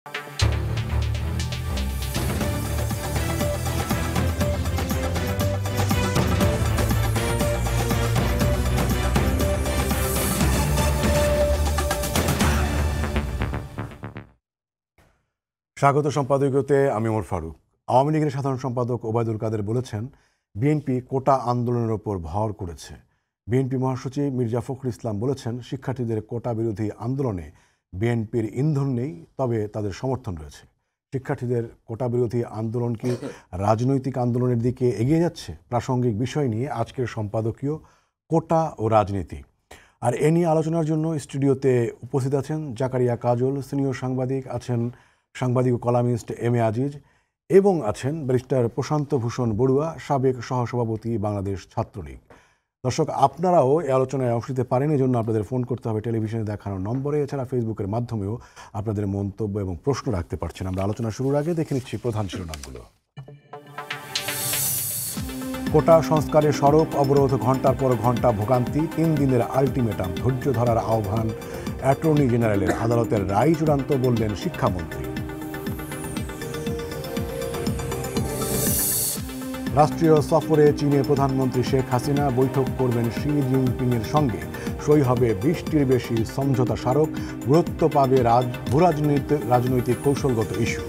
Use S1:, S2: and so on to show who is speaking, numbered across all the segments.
S1: স্বাগত সম্পাদকীয়তে আমি ওমর ফারুক। আওয়ামী লীগের সাধারণ সম্পাদক ওবায়দুল কাদের বলেছেন, বিএনপি কোটা আন্দোলনের ওপর ভর করেছে। বিএনপি মহাসচিব মির্জা ফখরুল ইসলাম বলেছেন, শিক্ষার্থীদের কোটা বিরোধী আন্দোলনে বিএনপির ইন্ধন নেই, তবে তাদের সমর্থন রয়েছে। শিক্ষার্থীদের কোটা বিরোধী আন্দোলন কি রাজনৈতিক আন্দোলনের দিকে এগিয়ে যাচ্ছে? প্রাসঙ্গিক বিষয় নিয়ে আজকের সম্পাদকীয় কোটা ও রাজনীতি। আর এ নিয়ে আলোচনার জন্য স্টুডিওতে উপস্থিত আছেন জাকারিয়া কাজল, সিনিয়র সাংবাদিক, আছেন সাংবাদিক ও কলামিস্ট এম এ আজিজ, এবং আছেন ব্যারিস্টার প্রশান্ত ভূষণ বড়ুয়া, সাবেক সহসভাপতি বাংলাদেশ ছাত্রলীগ। দর্শক, আপনারাও এই আলোচনায় অংশ নিতে পারেন, এই জন্য আপনাদের ফোন করতে হবে টেলিভিশনে দেখানো নম্বরে। এছাড়া ফেসবুকের মাধ্যমেও আপনাদের মন্তব্য এবং প্রশ্ন রাখতে পারছেন। আমরা আলোচনা শুরুর আগে দেখে নিচ্ছি প্রধান শিরোনামগুলো। কোটা সংস্কারে সড়ক অবরোধ, ঘণ্টার পর ঘণ্টা ভোগান্তি, 3 দিনের আলটিমেটাম, ধৈর্য ধরার আহ্বান অ্যাটর্নি জেনারেলের। আদালতের রায় চূড়ান্ত, বললেন শিক্ষামন্ত্রী। রাষ্ট্রীয় সফরে চীনের প্রধানমন্ত্রী শেখ হাসিনা, বৈঠক করবেন শি জিনপিংয়ের সঙ্গে। সই হবে 20টির বেশি সমঝোতা স্মারক, গুরুত্ব পাবে রাজনৈতিক কৌশলগত ইস্যু।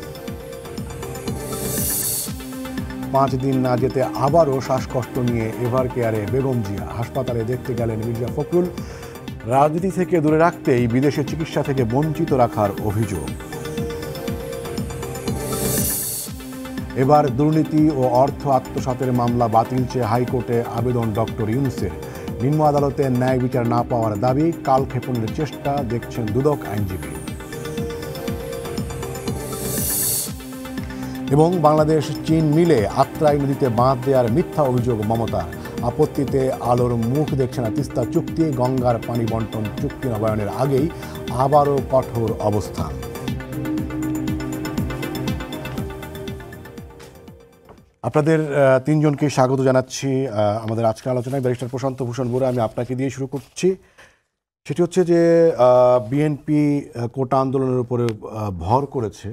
S1: 5 দিন না যেতে আবারও শ্বাসকষ্ট নিয়ে এভার কেয়ারে বেগম জিয়া। হাসপাতালে দেখতে গেলেন মির্জা ফখরুল। রাজনীতি থেকে দূরে রাখতেই বিদেশে চিকিৎসা থেকে বঞ্চিত রাখার অভিযোগ। এবার দুর্নীতি ও অর্থ আত্মসাতের মামলা বাতিল চেয়ে হাইকোর্টে আবেদন ডক্টর ইউনূসের। নিম্ন আদালতে ন্যায় বিচার না পাওয়ার দাবি, কালক্ষেপণের চেষ্টা দেখছেন দুদক আইনজীবী। এবং বাংলাদেশ চীন মিলে আত্রাই নদীতে বাঁধ দেওয়ার মিথ্যা অভিযোগ মমতার। আপত্তিতে আলোর মুখ দেখছে না তিস্তা চুক্তি। গঙ্গার পানি বন্টন চুক্তি নবায়নের আগেই আবারও কঠোর অবস্থান। আপনাদের তিনজনকে স্বাগত জানাচ্ছি আমাদের আজকের আলোচনায়। ব্যারিস্টার প্রশান্ত ভূষণ বড়ুয়া, আমি আপনাকে দিয়ে শুরু করছি। সেটি হচ্ছে যে বিএনপি কোটা আন্দোলনের উপরে ভর করেছে,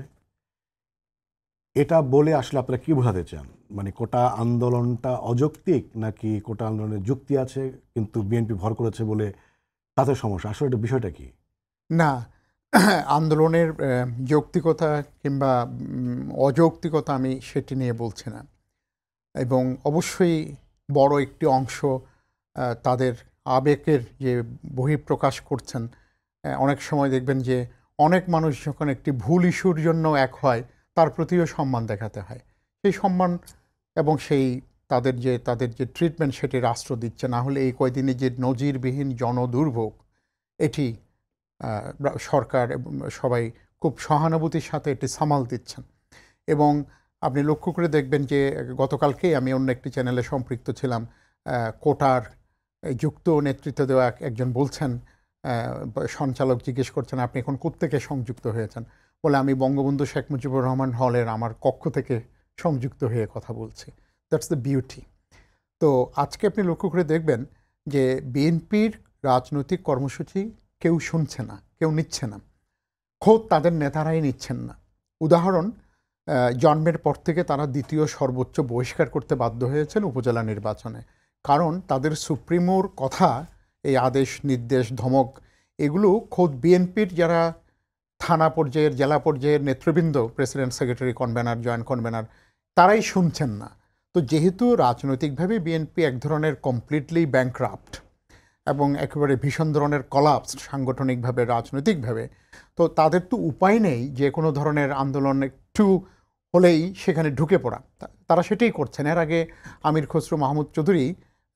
S1: এটা বলে আসলে আপনারা কি বোঝাতে চান? মানে কোটা আন্দোলনটা অযৌক্তিক, নাকি কোটা আন্দোলনের যুক্তি আছে কিন্তু বিএনপি ভর করেছে বলে তাদের সমস্যা? আসলে এটা বিষয়টা কি?
S2: না, আন্দোলনের যৌক্তিকতা কিংবা অযৌক্তিকতা আমি সেটি নিয়ে বলছি না। এবং অবশ্যই বড় একটি অংশ তাদের আবেগের যে বহিঃপ্রকাশ করছেন। অনেক সময় দেখবেন যে অনেক মানুষ যখন একটি ভুল ইস্যুর জন্য এক হয়, তার প্রতিও সম্মান দেখাতে হয়। সেই সম্মান এবং সেই তাদের যে ট্রিটমেন্ট সেটি রাষ্ট্র দিচ্ছে, না হলে এই কয়দিনে যে নজিরবিহীন জনদুর্ভোগ, এটি সরকার এবং সবাই খুব সহানুভূতির সাথে এটি সামাল দিচ্ছেন। এবং আপনি লক্ষ্য করে দেখবেন যে গতকালকেই আমি অন্য একটি চ্যানেলে সম্পৃক্ত ছিলাম। কোটার যুক্ত নেতৃত্ব দেওয়া একজন বলছেন, সঞ্চালক জিজ্ঞেস করছেন, আপনি এখন কোত্থেকে সংযুক্ত হয়েছেন? বলে, আমি বঙ্গবন্ধু শেখ মুজিবুর রহমান হলের আমার কক্ষ থেকে সংযুক্ত হয়ে কথা বলছি। That's the beauty. তো আজকে আপনি লক্ষ্য করে দেখবেন যে বিএনপির রাজনৈতিক কর্মসূচি কেউ শুনছে না, কেউ নিচ্ছে না, খোদ তাদের নেতারাই নিচ্ছেন না। উদাহরণ, জন্মের পর থেকে তারা দ্বিতীয় সর্বোচ্চ বহিষ্কার করতে বাধ্য হয়েছেন উপজেলা নির্বাচনে। কারণ তাদের সুপ্রিমোর কথা, এই আদেশ, নির্দেশ, ধমক, এগুলো খোদ বিএনপির যারা থানা পর্যায়ের, জেলা পর্যায়ের নেতৃবৃন্দ, president, secretary, convener, joint convener, তারাই শুনছেন না। তো যেহেতু রাজনৈতিকভাবে বিএনপি এক ধরনের কমপ্লিটলি ব্যাংক্রাফট এবং একেবারে ভীষণ ধরনের কলাপস সাংগঠনিকভাবে, রাজনৈতিকভাবে, তো তাদের তো উপায় নেই যে কোনো ধরনের আন্দোলন একটু হলেই সেখানে ঢুকে পড়া। তারা সেটাই করছেন। এর আগে আমির খসরু মাহমুদ চৌধুরী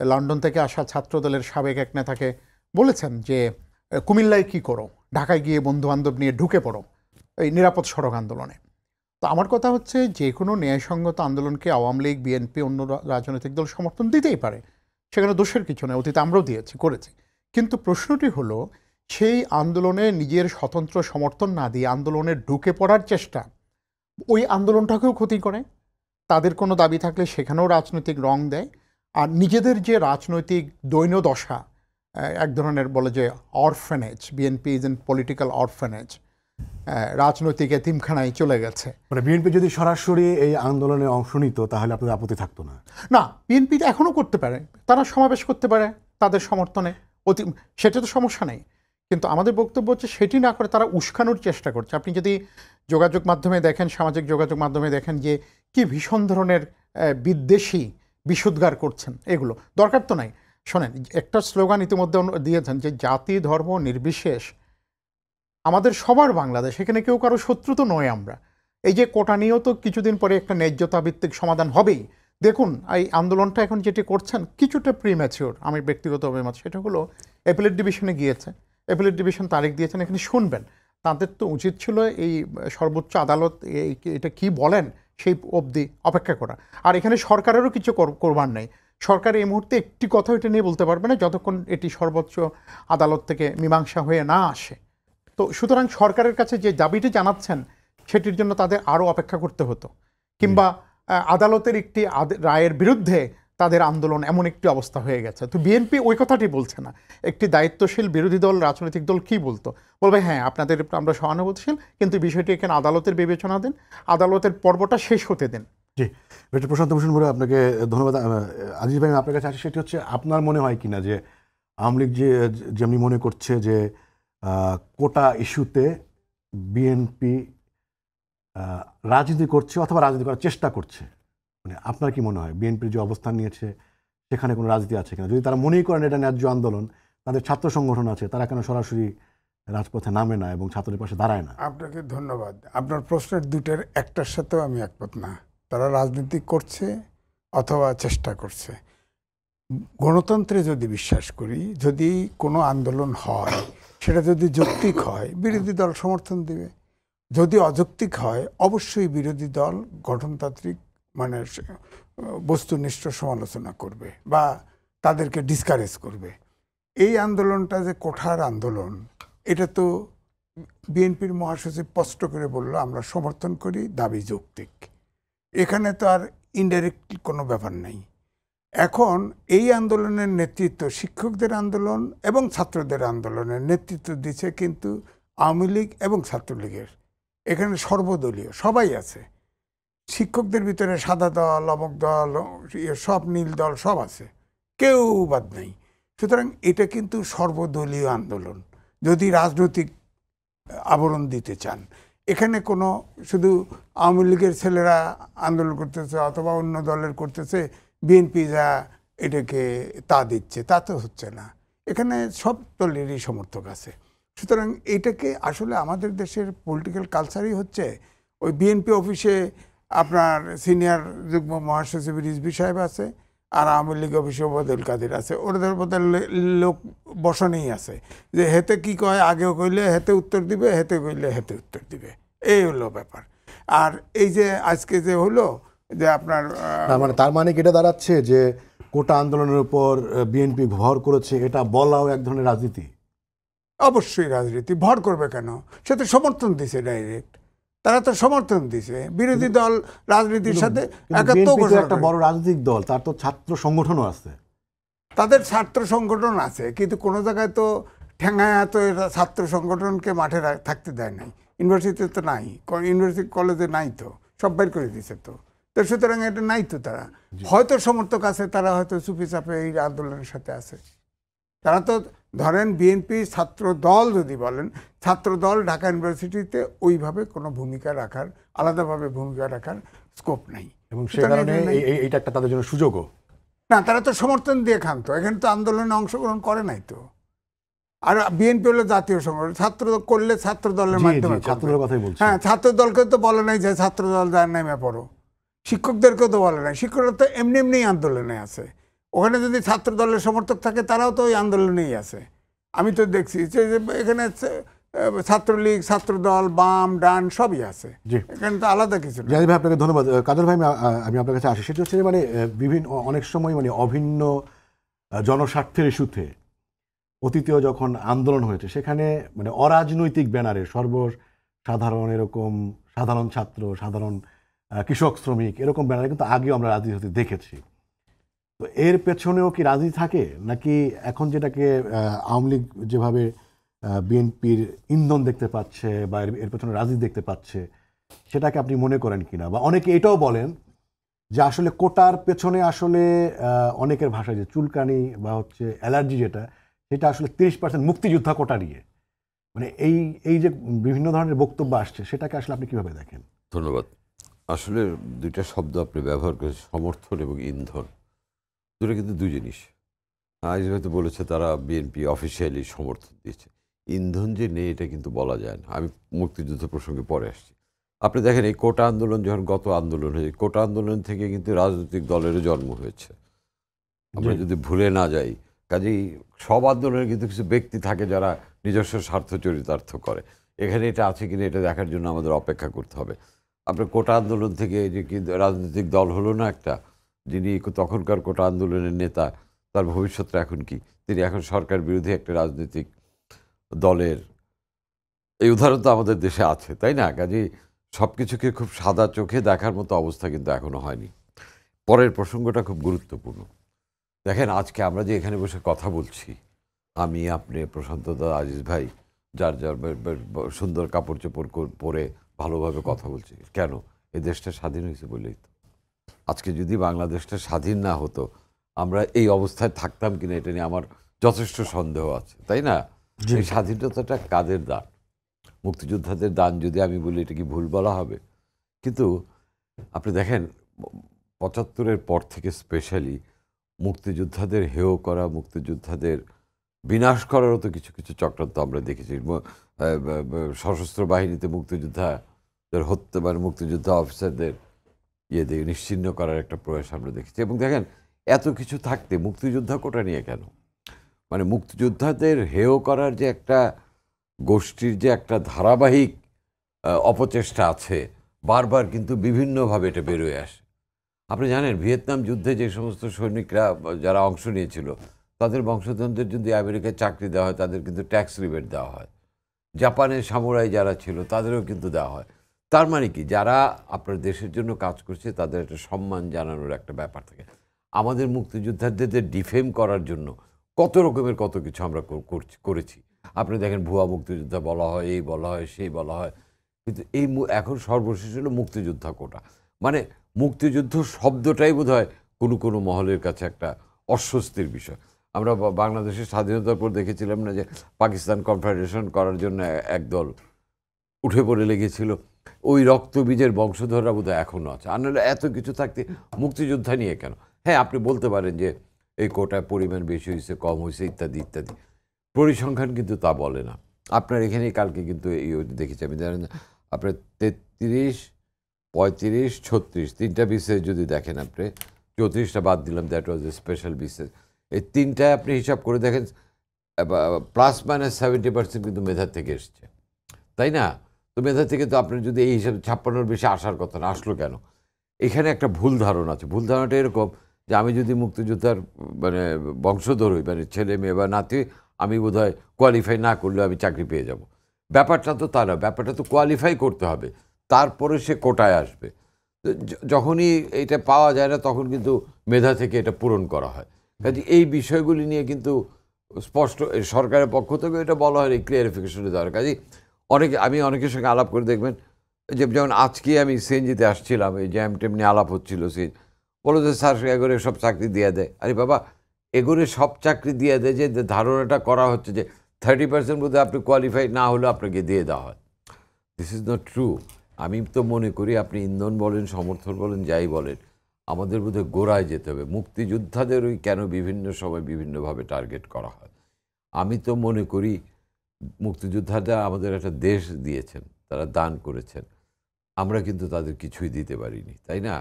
S2: লন্ডন থেকে আসা ছাত্রদলের সাবেক এক নেতাকে বলেছেন যে, কুমিল্লায় কি করো, ঢাকায় গিয়ে বন্ধুবান্ধব নিয়ে ঢুকে পড়ো এই নিরাপদ সড়ক আন্দোলনে। তো আমার কথা হচ্ছে, যে কোনো ন্যায়সঙ্গত আন্দোলনকে আওয়ামী লীগ, বিএনপি, অন্য রাজনৈতিক দল সমর্থন দিতেই পারে, সেখানে দোষের কিছু নেই, অতীতে আমরাও করেছি। কিন্তু প্রশ্নটি হলো, সেই আন্দোলনে নিজের স্বতন্ত্র সমর্থন না দিয়ে আন্দোলনে ঢুকে পড়ার চেষ্টা ওই আন্দোলনটাকেও ক্ষতি করে। তাদের কোনো দাবি থাকলে সেখানেও রাজনৈতিক রং দেয়। আর নিজেদের যে রাজনৈতিক দৈন্যদশা, এক ধরনের বলে যে orphanage, BNP is in political orphanage, রাজনৈতিক এতিমখানায় চলে গেছে।
S1: মানে বিএনপি যদি সরাসরি এই আন্দোলনে অংশ নিত তাহলে আপনাদের আপত্তি থাকতো না?
S2: না, বিএনপি এখনও করতে পারে, তারা সমাবেশ করতে পারে তাদের সমর্থনে, সেটা তো সমস্যা নেই। কিন্তু আমাদের বক্তব্য হচ্ছে সেটি না করে তারা উস্কানোর চেষ্টা করছে। আপনি যদি যোগাযোগ মাধ্যমে দেখেন, সামাজিক যোগাযোগ মাধ্যমে দেখেন যে কি ভীষণ ধরনের বিদ্বেষী বিশুদ্গার করছেন, এগুলো দরকার তো নাই। শোনেন, একটা স্লোগান ইতিমধ্যে দিয়েছেন যে জাতি ধর্ম নির্বিশেষ আমাদের সবার বাংলাদেশ, এখানে কেউ কারো শত্রু তো নয় আমরা। এই যে কোটা নিয়েও তো কিছুদিন পরে একটা ন্যায্যতা ভিত্তিক সমাধান হবেই। দেখুন, এই আন্দোলনটা এখন যেটি করছেন কিছুটা প্রিম্যাচিওর, আমি ব্যক্তিগত অভিমত। সেটা হলো অ্যাপিলেট ডিভিশনে গিয়েছে, অ্যাপিলেট ডিভিশন তারিখ দিয়েছেন, এখানে শুনবেন। তাদের তো উচিত ছিল এই সর্বোচ্চ আদালত এটা কি বলেন সেই অবধি অপেক্ষা করা। আর এখানে সরকারেরও কিছু করবার নেই। সরকার এই মুহূর্তে একটি কথা এটা নিয়ে বলতে পারবে না যতক্ষণ এটি সর্বোচ্চ আদালত থেকে মীমাংসা হয়ে না আসে। তো সুতরাং সরকারের কাছে যে দাবিটি জানাচ্ছেন সেটির জন্য তাদের আরও অপেক্ষা করতে হতো, কিংবা আদালতের একটি রায়ের বিরুদ্ধে তাদের আন্দোলন, এমন একটি অবস্থা হয়ে গেছে। তো বিএনপি ওই কথাটি বলছে না। একটি দায়িত্বশীল বিরোধী দল, রাজনৈতিক দল কি বলতো? বলবে হ্যাঁ আপনাদের আমরা সহানুভূতিশীল, কিন্তু বিষয়টি এখানে আদালতের বিবেচনা দেন, আদালতের পর্বটা শেষ হতে দেন।
S1: জি, ডক্টর প্রশান্ত ভূষণ বড়ুয়া, আপনাকে ধন্যবাদ। আজিজ ভাই, আপনার কাছে আসে সেটি হচ্ছে, আপনার মনে হয় কিনা যে আওয়ামী লীগ যেমনি মনে করছে যে কোটা ইস্যুতে বিএনপি রাজনীতি করছে অথবা রাজনীতি করার চেষ্টা করছে, মানে আপনার কি মনে হয় বিএনপির যে অবস্থান নিয়েছে সেখানে কোনো রাজনীতি আছে কিনা? যদি তারা মনেই করেন এটা ন্যায্য আন্দোলন, তাদের ছাত্র সংগঠন আছে, তারা কেন সরাসরি রাজপথে নামে না এবং ছাত্রদের পাশে দাঁড়ায় না?
S3: আপনাকে ধন্যবাদ। আপনার প্রশ্নের দুইটার একটার সাথেও আমি একমত না। তারা রাজনীতি করছে অথবা চেষ্টা করছে। গণতন্ত্রে যদি বিশ্বাস করি, যদি কোনো আন্দোলন হয় সেটা যদি যৌক্তিক হয় বিরোধী দল সমর্থন দিবে, যদি অযৌক্তিক হয় অবশ্যই বিরোধী দল গঠনতান্ত্রিক মানে বস্তুনিষ্ঠ সমালোচনা করবে বা তাদেরকে ডিসকারেজ করবে। এই আন্দোলনটা যে কোঠার আন্দোলন, এটা তো বিএনপির মহাসচিব স্পষ্ট করে বলল আমরা সমর্থন করি, দাবি যৌক্তিক। এখানে তো আর ইনডাইরেক্ট কোনো ব্যাপার নাই। এখন এই আন্দোলনের নেতৃত্ব, শিক্ষকদের আন্দোলন এবং ছাত্রদের আন্দোলনের নেতৃত্ব দিচ্ছে কিন্তু আওয়ামী লীগ এবং ছাত্রলীগের। এখানে সর্বদলীয় সবাই আছে। শিক্ষকদের ভিতরে সাদা দল, অমুক দল, সব নীল দল সব আছে, কেউ বাদ নেই। সুতরাং এটা কিন্তু সর্বদলীয় আন্দোলন যদি রাজনৈতিক আবরণ দিতে চান। এখানে কোনো শুধু আওয়ামী লীগের ছেলেরা আন্দোলন করতেছে অথবা অন্য দলের করতেছে, বিএনপি যা এটাকে তা দিচ্ছে, তা তো হচ্ছে না। এখানে সব দলেরই সমর্থক আছে। সুতরাং এটাকে আসলে আমাদের দেশের পলিটিক্যাল কালচারই হচ্ছে, ওই বিএনপি অফিসে আপনার সিনিয়র যুগ্ম মহাসচিব রিজভী সাহেব আছে, আর আওয়ামী লীগ অফিসে ওবায়দুল কাদের আছে। ওদের মধ্যে লোক বসানেই আছে যে হেতে কি কয়, আগেও কইলে হেতে উত্তর দিবে, হেতে কইলে হেতে উত্তর দিবে, এই হলো ব্যাপার। আর এই যে আজকে যে হলো যে আপনার
S1: মানে তার মানে কি এটা দাঁড়াচ্ছে যে কোটা আন্দোলনের উপর বিএনপি ভর করেছে, এটা বলাও এক ধরনের রাজনীতি?
S3: অবশ্যই রাজনীতি। ভর করবে কেন? সে তো সমর্থন দিছে ডাইরেক্ট, তারা তো সমর্থন দিছে। বিরোধী দল রাজনীতির সাথে
S1: একটা বড় রাজনৈতিক দল, তার তো ছাত্র সংগঠনও আছে,
S3: তাদের ছাত্র সংগঠন আছে, কিন্তু কোনো জায়গায় তো ঠেঙ্গায় তো ছাত্র সংগঠনকে মাঠে থাকতে দেয় নাই। ইউনিভার্সিটিতে তো নাই, ইউনিভার্সিটি কলেজে নাই, তো সব বের করে দিছে। তো সুতরাং এটা নাই। তো তারা হয়তো সমর্থক আছে, তারা হয়তো চুপি চাপে এই আন্দোলনের সাথে আছে। তারা তো ধরেন বিএনপি ছাত্র দল যদি বলেন, ছাত্র দল ঢাকা ইউনিভার্সিটিতে ওইভাবে কোনো ভূমিকা রাখার, আলাদাভাবে ভূমিকা রাখার স্কোপ নাই,
S1: এবং সে কারণে এইটা একটা তাদের জন্য সুযোগও
S3: না। তারা তো সমর্থন দিয়ে খান, তো এখানে তো আন্দোলনে অংশগ্রহণ করে নাই তো। আর বিএনপি হলো জাতীয় সংগঠন, ছাত্র করলে ছাত্র দলের মাধ্যমে। হ্যাঁ, ছাত্র দলকে তো বলে নাই যে ছাত্র দল যার নামে পড়ো, শিক্ষকদেরকেও তো বলে নাই। শিক্ষকরা তো এমনি এমনি আন্দোলনে আছে। ওখানে যদি ছাত্র দলের সমর্থক থাকে তারাও তো ওই আন্দোলনেই আছে। আমি তো দেখছি যে এখানে ছাত্রলীগ, ছাত্র দল, বাম ডান সবই আছে, এখানে তো আলাদা কিছু না।
S1: জাহিদ ভাই, আপনাকে ধন্যবাদ। কাদের ভাই, আমি আপনার কাছে আসি, সেটা হচ্ছে মানে বিভিন্ন অনেক সময় মানে অভিন্ন জনস্বার্থের ইস্যুতে অতীতেও যখন আন্দোলন হয়েছে সেখানে মানে অরাজনৈতিক ব্যানারে সর্বসাধারণ, এরকম সাধারণ ছাত্র, সাধারণ কৃষক, শ্রমিক, এরকম ব্যানারে কিন্তু আগেও আমরা রাজনীতি হতে দেখেছি। তো এর পেছনেও কি রাজনীতি থাকে, নাকি এখন যেটাকে আওয়ামী লীগ যেভাবে বিএনপির ইন্ধন দেখতে পাচ্ছে বা এর পেছনে রাজনীতি দেখতে পাচ্ছে, সেটাকে আপনি মনে করেন কিনা? বা অনেকে এটাও বলেন যে আসলে কোটার পেছনে আসলে অনেকের ভাষায় যে চুলকানি বা হচ্ছে অ্যালার্জি যেটা, সেটা আসলে 30% মুক্তিযোদ্ধা কোটা নিয়ে, মানে এই এই যে বিভিন্ন ধরনের বক্তব্য আসছে, সেটাকে আসলে আপনি কিভাবে দেখেন?
S4: ধন্যবাদ। আসলে দুইটা শব্দ আপনি ব্যবহার করেছেন, সমর্থন এবং ইন্ধন। দুটো কিন্তু দুই জিনিস। আজ হয়তো বলেছে তারা বিএনপি অফিসিয়ালি সমর্থন দিয়েছে। ইন্ধন যে নেই এটা কিন্তু বলা যায় না। আমি মুক্তিযুদ্ধ প্রসঙ্গে পরে আসছি। আপনি দেখেন এই কোটা আন্দোলন যখন গত আন্দোলন হয়েছে, কোটা আন্দোলন থেকে কিন্তু রাজনৈতিক দলেরও জন্ম হয়েছে। আমরা যদি ভুলে না যাই, কাজেই সব আন্দোলনে কিন্তু কিছু ব্যক্তি থাকে যারা নিজস্ব স্বার্থ চরিতার্থ করে। এখানে এটা আছে কিনা এটা দেখার জন্য আমাদের অপেক্ষা করতে হবে। আপনার কোটা আন্দোলন থেকে যে কি রাজনৈতিক দল হলো না একটা, যিনি তখনকার কোটা আন্দোলনের নেতা, তার ভবিষ্যৎটা এখন কি? তিনি এখন সরকার বিরোধী একটা রাজনৈতিক দলের, এই উদাহরণ তো আমাদের দেশে আছে, তাই না? কাজেই সব কিছুকে খুব সাদা চোখে দেখার মতো অবস্থা কিন্তু এখনো হয়নি। পরের প্রসঙ্গটা খুব গুরুত্বপূর্ণ। দেখেন আজকে আমরা যে এখানে বসে কথা বলছি, আমি, আপনি, প্রশান্ত দা, আজিজ ভাই, যার যার সুন্দর কাপড় চোপড় পরে ভালোভাবে কথা বলছি, কেন? এই দেশটা স্বাধীন হয়েছে বলেই তো। আজকে যদি বাংলাদেশটা স্বাধীন না হতো, আমরা এই অবস্থায় থাকতাম কিনা এটা নিয়ে আমার যথেষ্ট সন্দেহ আছে, তাই না? এই স্বাধীনতাটা কাদের দান? মুক্তিযোদ্ধাদের দান যদি আমি বলি, এটা কি ভুল বলা হবে? কিন্তু আপনি দেখেন ৭৫-এর পর থেকে স্পেশালি মুক্তিযোদ্ধাদের হেয় করা, মুক্তিযোদ্ধাদের বিনাশ করারও তো কিছু কিছু চক্রান্ত আমরা দেখেছি। সশস্ত্র বাহিনীতে মুক্তিযোদ্ধাদের হত্যা, মানে মুক্তিযোদ্ধা অফিসারদের দিয়ে নিশ্চিহ্ন করার একটা প্রয়াস আমরা দেখেছি। এবং দেখেন এত কিছু থাকতে মুক্তিযোদ্ধা কোটা নিয়ে কেন? মানে মুক্তিযোদ্ধাদের হেয় করার যে একটা গোষ্ঠীর যে একটা ধারাবাহিক অপচেষ্টা আছে, বারবার কিন্তু বিভিন্নভাবে এটা বেরোয় আসে। আপনি জানেন ভিয়েতনাম যুদ্ধে যে সমস্ত সৈনিকরা যারা অংশ নিয়েছিল, তাদের বংশধরদের যদি আমেরিকায় চাকরি দেওয়া হয়, তাদের কিন্তু ট্যাক্স রিবেট দেওয়া হয়। জাপানের সামুরাই যারা ছিল তাদেরও কিন্তু দেওয়া হয়। তার মানে কি, যারা আপনার দেশের জন্য কাজ করছে তাদের একটা সম্মান জানানোর একটা ব্যাপার থাকে। আমাদের মুক্তিযোদ্ধাদের ডিফেম করার জন্য কত রকমের কত কিছু আমরা করেছি। আপনি দেখেন ভুয়া মুক্তিযোদ্ধা বলা হয়, এই বলা হয়, সেই বলা হয়। কিন্তু এই এখন সর্বশেষ হলো মুক্তিযোদ্ধা কোটা। মানে মুক্তিযুদ্ধ শব্দটাই বোধহয় কোনো কোনো মহলের কাছে একটা অস্বস্তির বিষয়। আমরা বাংলাদেশের স্বাধীনতার পর দেখেছিলাম না যে পাকিস্তান কনফেডারেশন করার জন্য একদল উঠে পড়ে লেগেছিল। ওই রক্তবীজের বংশধররা বোধহয় এখনও আছে। আর নাহলে এত কিছু থাকতে মুক্তিযোদ্ধা নিয়ে কেন? হ্যাঁ, আপনি বলতে পারেন যে এই কোটায় পরিমাণ বেশি হয়েছে, কম হয়েছে, ইত্যাদি ইত্যাদি। পরিসংখ্যান কিন্তু তা বলে না। আপনার এখানেই কালকে কিন্তু এই দেখেছি আমি, জানেন আপনার ৩৩, ৩৫, ৩৬ তিনটা বিসিএস যদি দেখেন, আপনি ৩৪টা বাদ দিলাম, that was a special BCS. এই তিনটায় আপনি হিসাব করে দেখেন প্লাস মাইনাস 70% কিন্তু মেধার থেকে এসছে, তাই না? তো মেধা থেকে তো আপনার যদি এই হিসাবে ৫৬-র বেশি আসার কথা না, আসলো কেন? এখানে একটা ভুল ধারণা আছে। ভুল ধারণাটা এরকম যে আমি যদি মুক্তিযোদ্ধার মানে বংশধর হই, মানে ছেলে মেয়ে বা নাতি, আমি বোধহয় কোয়ালিফাই না করলেও আমি চাকরি পেয়ে যাব। ব্যাপারটা তো তা না। ব্যাপারটা তো কোয়ালিফাই করতে হবে, তারপরে সে কোটায় আসবে। যখনই এটা পাওয়া যায় না, তখন কিন্তু মেধা থেকে এটা পূরণ করা হয়। কাজে এই বিষয়গুলি নিয়ে কিন্তু স্পষ্ট সরকারের পক্ষ থেকে এটা বলা হয়, এই ক্লিয়ারিফিকেশনের দরকার। কাজে আমি অনেকের সঙ্গে আলাপ করে দেখবেন, যেমন আজকে আমি সিএনজিতে আসছিলাম, এই জ্যাম টেম নিয়ে আলাপ হচ্ছিল, বলো যে স্যার এগোরে সব চাকরি দিয়ে দেয়। আরে বাবা, এগোরে সব চাকরি দিয়ে দেয় যে ধারণাটা করা হচ্ছে যে 30% বোধহয় আপনি কোয়ালিফাই না হলেও আপনাকে দিয়ে দেওয়া হয়। This is not true. আমি তো মনে করি আপনি ইন্ধন বলেন, সমর্থন বলেন, যাই বলেন, আমাদের বোধহয় গোড়ায় যেতে হবে। মুক্তিযোদ্ধাদের ওই কেন বিভিন্ন সময় বিভিন্নভাবে টার্গেট করা হয়? আমি তো মনে করি মুক্তিযোদ্ধারা আমাদের একটা দেশ দিয়েছেন, তারা দান করেছেন, আমরা কিন্তু তাদের কিছুই দিতে পারিনি, তাই না?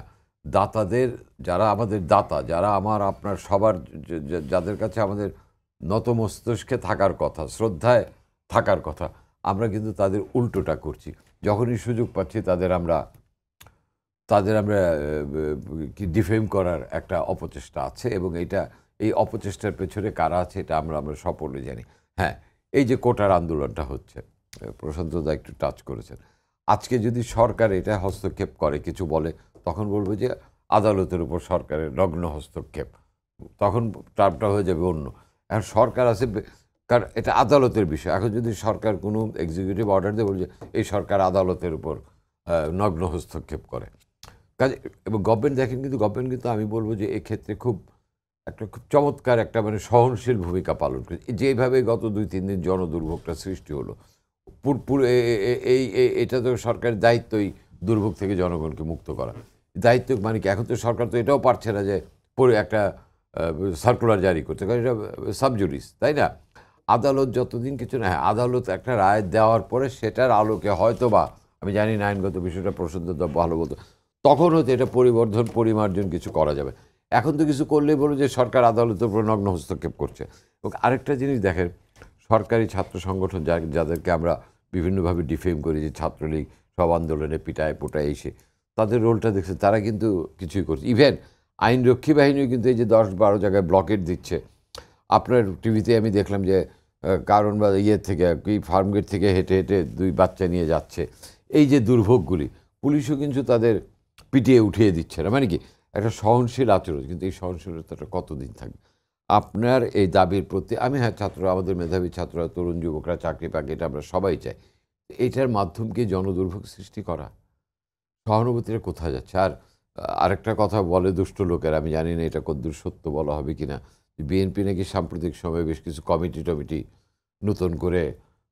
S4: দাতাদের, যারা আমাদের দাতা, যারা আমার আপনার সবার, যাদের কাছে আমাদের নতমস্তকে থাকার কথা, শ্রদ্ধায় থাকার কথা, আমরা কিন্তু তাদের উল্টোটা করছি। যখনই সুযোগ পাচ্ছি তাদের আমরা কি ডিফেম করার একটা অপচেষ্টা আছে, এবং এই অপচেষ্টার পেছনে কারা আছে এটা আমরা সকলে জানি। হ্যাঁ, এই যে কোটার আন্দোলনটা হচ্ছে, প্রশান্ত দা একটু টাচ করেছেন। আজকে যদি সরকার এটা হস্তক্ষেপ করে, কিছু বলে, তখন বলবো যে আদালতের উপর সরকারের নগ্ন হস্তক্ষেপ, তখন টার্মটা হয়ে যাবে অন্য। এখন সরকার আছে কারণ এটা আদালতের বিষয়। এখন যদি সরকার কোনো এক্সিকিউটিভ অর্ডার দিয়ে বলছে এই সরকার আদালতের উপর নগ্ন হস্তক্ষেপ করে কাজে, এবং গভর্নমেন্ট দেখেন, কিন্তু গভর্নমেন্ট কিন্তু আমি বলবো যে এক্ষেত্রে খুব চমৎকার একটা মানে সহনশীল ভূমিকা পালন করে। যেভাবে গত 2-3 দিন জনদুর্ভোগটা সৃষ্টি হলো, এটা তো সরকারের দায়িত্বই দুর্ভোগ থেকে জনগণকে মুক্ত করা। দায়িত্ব মানে কি, এখন তো সরকার তো এটাও পারছে না যে একটা সার্কুলার জারি করতে, কারণ এটা সাবজুডিস, তাই না? আদালত যতদিন কিছু না, হ্যাঁ আদালত একটা রায় দেওয়ার পরে সেটার আলোকে হয়তো বা, আমি জানি না আইনগত বিষয়টা প্রসন্ন ভালো বলতো, তখন হয়তো এটা পরিমার্জন কিছু করা যাবে। এখন তো কিছু করলেই বলো যে সরকার আদালতের উপর নগ্ন হস্তক্ষেপ করছে। এবং আরেকটা জিনিস দেখেন, সরকারি ছাত্র সংগঠন যাদেরকে আমরা বিভিন্নভাবে ডিফেম করি, যে ছাত্রলীগ সব আন্দোলনে পিটায় পোটায় এসে, তাদের রোলটা দেখছে, তারা কিন্তু কিছুই করছে। ইভেন আইনরক্ষী বাহিনীও কিন্তু এই যে 10-12 জায়গায় ব্লকেট দিচ্ছে। আপনার টিভিতে আমি দেখলাম যে কারণ বা থেকে কি ফার্মগেট থেকে হেঁটে হেঁটে 2 বাচ্চা নিয়ে যাচ্ছে। এই যে দুর্ভোগগুলি, পুলিশও কিন্তু তাদের পিটিয়ে উঠিয়ে দিচ্ছে না। মানে কি, একটা সহনশীল আচরণ, কিন্তু এই সহনশীলতাটা কতদিন থাকবে? আপনার এই দাবির প্রতি আমি, হ্যাঁ ছাত্র, আমাদের মেধাবী ছাত্ররা, তরুণ যুবকরা চাকরি পাক, এটা আমরা সবাই চাই। এইটার মাধ্যমকে জনদুর্ভোগ সৃষ্টি করা, সহানুভূতিটা কোথায় যাচ্ছে? আর আরেকটা কথা বলে দুষ্ট লোকের, আমি জানি না এটা কতদূর সত্য বলা হবে কিনা, বিএনপি নাকি সাম্প্রতিক সময়ে বেশ কিছু কমিটি নতুন করে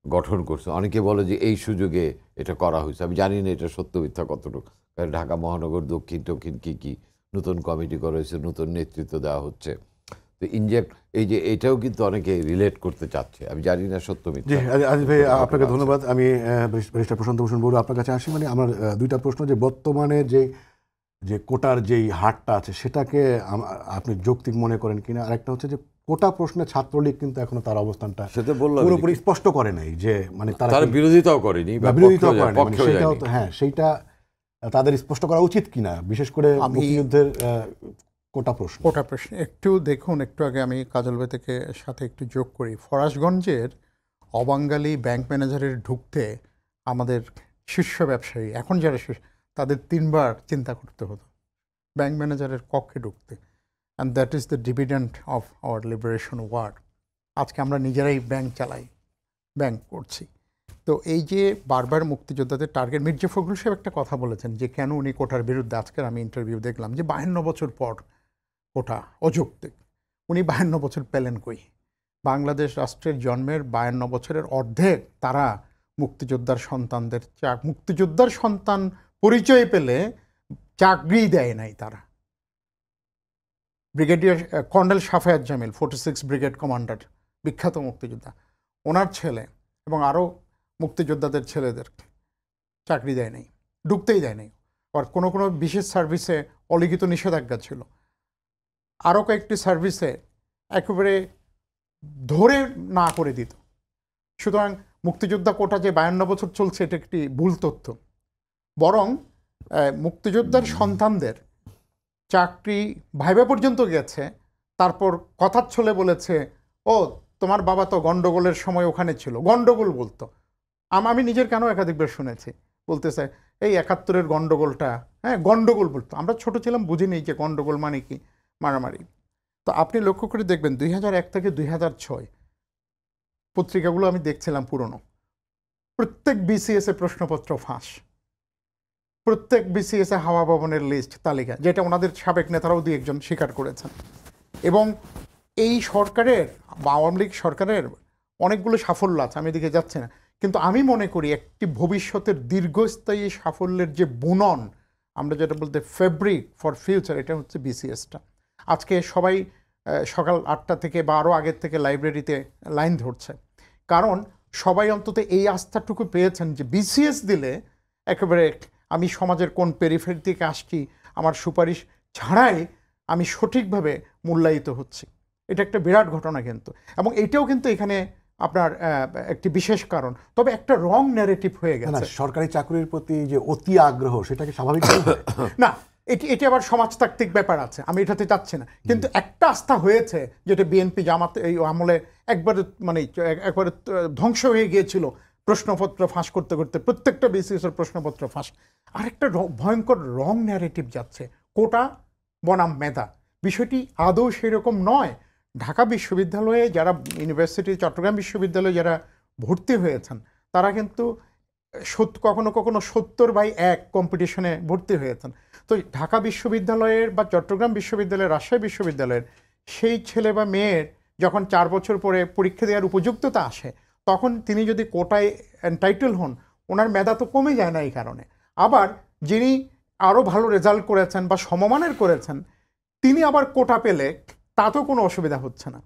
S4: গঠন করছে। অনেকে বলে যে এই সুযোগে এটা করা হয়েছে। আমি জানি না এটা সত্য মিথ্যা কতটুকু, কারণ ঢাকা মহানগর দক্ষিণ কি নতুন কমিটি করা হয়েছে, নতুন নেতৃত্ব দেওয়া হচ্ছে। তো এই যে এটাও কিন্তু অনেকে রিলেট করতে চাচ্ছে, আমি জানি না সত্য
S1: জি
S4: মিথ্যা।
S1: আজিজ ভাই, আপনাকে ধন্যবাদ। আমি ব্যারিস্টার প্রশান্ত ভূষণ বড়ুয়া আপনার কাছে আসি। মানে আমার 2টা প্রশ্ন, যে বর্তমানে যে কোটার যেই হারটা আছে সেটাকে আপনি যৌক্তিক মনে করেন কিনা, আরেকটা হচ্ছে যে কোটা প্রশ্নে ছাত্রলীগ কিন্তু এখনো তার অবস্থানটা
S4: সেটা বললাম,
S1: পুরোপুরি স্পষ্ট করে নাই, যে মানে
S4: তারা বিরোধিতাও করেনি বা
S1: বিরোধিতাও করে নাই, মানে
S4: পক্ষেও
S1: সেটাও
S4: যায়নি।
S1: তো, হ্যাঁ সেইটা তাদের স্পষ্ট করা উচিত কিনা, বিশেষ করে মুক্তিযুদ্ধের কোটা প্রশ্ন।
S2: একটু দেখুন, একটু আগে আমি কাজল ভাই থেকে সাথে একটু যোগ করি। ফরাসগঞ্জের অবাঙালি ব্যাংক ম্যানেজারের ঢুকতে আমাদের শীর্ষ ব্যবসায়ী, এখন যারা তাদের 3 বার চিন্তা করতে হতো ব্যাংক ম্যানেজারের কক্ষে ঢুকতে। And that is the dividend of our liberation war. আজকে আমরা নিজেরাই ব্যাংক চালাই, ব্যাংক করছি। তো এই যে বারবার মুক্তিযোদ্ধাদের টার্গেট, মির্জা ফখরুল সাহেব একটা কথা বলেছেন যে কেন উনি কোটার বিরুদ্ধে। আজকের আমি ইন্টারভিউ দেখলাম যে 52 বছর পর কোটা অযৌক্তিক। উনি 52 বছর পেলেন কই? বাংলাদেশ রাষ্ট্রের জন্মের 52 বছরের অর্ধেক তারা মুক্তিযোদ্ধার সন্তানদের মুক্তিযোদ্ধার সন্তান পরিচয় পেলে চাকরি দেয় নাই তারা। Brigadier colonel Safayat Jamil, 46 brigade commander, বিখ্যাত মুক্তিযোদ্ধা, ওনার ছেলে এবং আরও মুক্তিযোদ্ধাদের ছেলেদের চাকরি দেয় নাই, ঢুকতেই দেয় নাই। আর কোনো কোনো বিশেষ সার্ভিসে অলিখিত নিষেধাজ্ঞা ছিল, আরও কয়েকটি সার্ভিসে একেবারে ধরে না করে দিত। সুতরাং মুক্তিযোদ্ধা কোটা যে 52 বছর চলছে, এটা একটি ভুল তথ্য। বরং মুক্তিযোদ্ধার সন্তানদের চাকরি ভাইবা পর্যন্ত গেছে, তারপর কথার ছলে বলেছে, ও তোমার বাবা তো গন্ডগোলের সময় ওখানে ছিল, গন্ডগোল বলতো। আমি নিজের কেন একাধিকবার শুনেছি বলতেছে এই 71-এর গন্ডগোলটা, হ্যাঁ গন্ডগোল বলতো। আমরা ছোট ছিলাম, বুঝিনি যে গন্ডগোল মানে কি, মারামারি। তো আপনি লক্ষ্য করে দেখবেন 2001 থেকে 2006 পত্রিকাগুলো আমি দেখছিলাম পুরনো, প্রত্যেক বিসিএসে প্রশ্নপত্র ফাঁস, প্রত্যেক বিসিএসে হাওয়া ভবনের লিস্ট তালিকা, যেটা ওনাদের সাবেক নেতারাও 2-1 জন স্বীকার করেছেন। এবং এই সরকারের বা আওয়ামী লীগ সরকারের অনেকগুলো সাফল্য আছে, আমি এদিকে যাচ্ছি না, কিন্তু আমি মনে করি একটি ভবিষ্যতের দীর্ঘস্থায়ী সাফল্যের যে বুনন, আমরা যেটা বলতে ফেব্রিক ফর ফিউচার, এটা হচ্ছে বিসিএসটা। আজকে সবাই সকাল 8টা থেকে বা আরও আগের থেকে লাইব্রেরিতে লাইন ধরছে, কারণ সবাই অন্তত এই আস্থাটুকু পেয়েছেন যে বিসিএস দিলে একেবারে আমি সমাজের কোন পেরিফেরি থেকে আসছি, আমার সুপারিশ ছাড়াই আমি সঠিকভাবে মূল্যায়িত হচ্ছি। এটা একটা বিরাট ঘটনা কিন্তু, এবং এটাও কিন্তু এখানে আপনার একটি বিশেষ কারণ। তবে একটা রং ন্যারেটিভ হয়ে গেছে।
S1: সরকারি চাকরির প্রতি যে অতি আগ্রহ, সেটাকে স্বাভাবিক
S2: না, এটি আবার সমাজতাত্ত্বিক ব্যাপার আছে, আমি এটাতে যাচ্ছি না। কিন্তু একটা আস্থা হয়েছে, যেটা বিএনপি জামাত এই আমলে একবারে ধ্বংস হয়ে গিয়েছিল, প্রশ্নপত্র ফাঁস করতে করতে প্রত্যেকটা বিসিএসের প্রশ্নপত্র ফাঁস। আরেকটা ভয়ঙ্কর রং ন্যারেটিভ যাচ্ছে, কোটা বনাম মেধা। বিষয়টি আদৌ সেরকম নয়। ঢাকা বিশ্ববিদ্যালয়ে যারা ইউনিভার্সিটি চট্টগ্রাম বিশ্ববিদ্যালয়ে যারা ভর্তি হয়েছেন তারা কিন্তু কখনো কখনো 70/1 কম্পিটিশনে ভর্তি হয়েছেন। তো ঢাকা বিশ্ববিদ্যালয়ের বা চট্টগ্রাম বিশ্ববিদ্যালয়ের, রাজশাহী বিশ্ববিদ্যালয়ের সেই ছেলে বা মেয়ের যখন 4 বছর পরে পরীক্ষা দেওয়ার উপযুক্ততা আসে, তখন তিনি যদি কোটায় এন্টাইটেল হন, ওনার মেধা তো কমে যায় না এই কারণে। আবার যিনি আরও ভালো রেজাল্ট করেছেন বা সমমানের করেছেন, তিনি আবার কোটা পেলে তাতেও কোনো অসুবিধা হচ্ছে না।